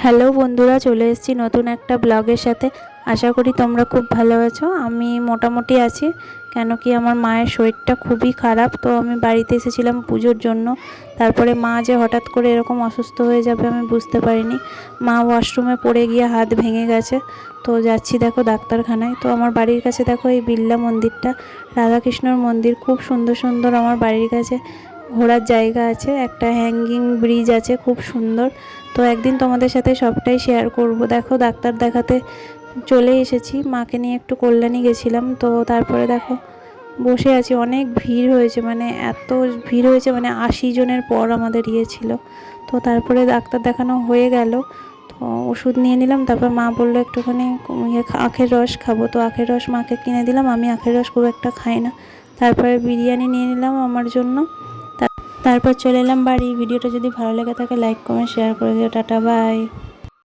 Hello বন্ধুরা, চলে এসেছি নতুন একটা ব্লগের সাথে। আশা করি তোমরা খুব ভালো আছো। আমি মোটামুটি আছি, কেন কি আমার মায়ের শরীরটা খুবই খারাপ। তো আমি বাড়িতে এসেছিলাম পুজোর জন্য। তারপরে মা যে হঠাৎ করে এরকম অসুস্থ হয়ে যাবে আমি বুঝতে পারিনি। মা ওয়াশরুমে পড়ে গিয়ে হাত ভেঙে গেছে। তো যাচ্ছি দেখো ডাক্তারখানায়। তো আমার বাড়ির কাছে দেখো এই বিড়লা মন্দিরটা, রাধাকৃষ্ণর মন্দির, খুব সুন্দর সুন্দর আমার বাড়ির কাছে ঘোরার জায়গা আছে, একটা হ্যাঙ্গিং ব্রিজ আছে, খুব সুন্দর। তো একদিন তোমাদের সাথে সবটাই শেয়ার করব। দেখো ডাক্তার দেখাতে চলে এসেছি, মাকে নিয়ে একটু কল্যাণী গেছিলাম। তো তারপরে দেখো বসে আছি, অনেক ভিড় হয়েছে, মানে এত ভিড় হয়েছে, মানে 80 জনের পর আমাদের ছিল। তো তারপরে ডাক্তার দেখানো হয়ে গেল, তো ওষুধ নিয়ে নিলাম। তারপর মা বললো একটুখানি আখের রস খাবো, তো আখের রস মাকে কিনে দিলাম। আমি আখের রস খুব একটা খাই না। তারপরে বিরিয়ানি নিয়ে নিলাম আমার জন্য। তারপর চলে এলাম বাড়ি। ভিডিওটা যদি ভালো লেগে থাকে লাইক কমেন্ট শেয়ার করে দিও। Tata, by.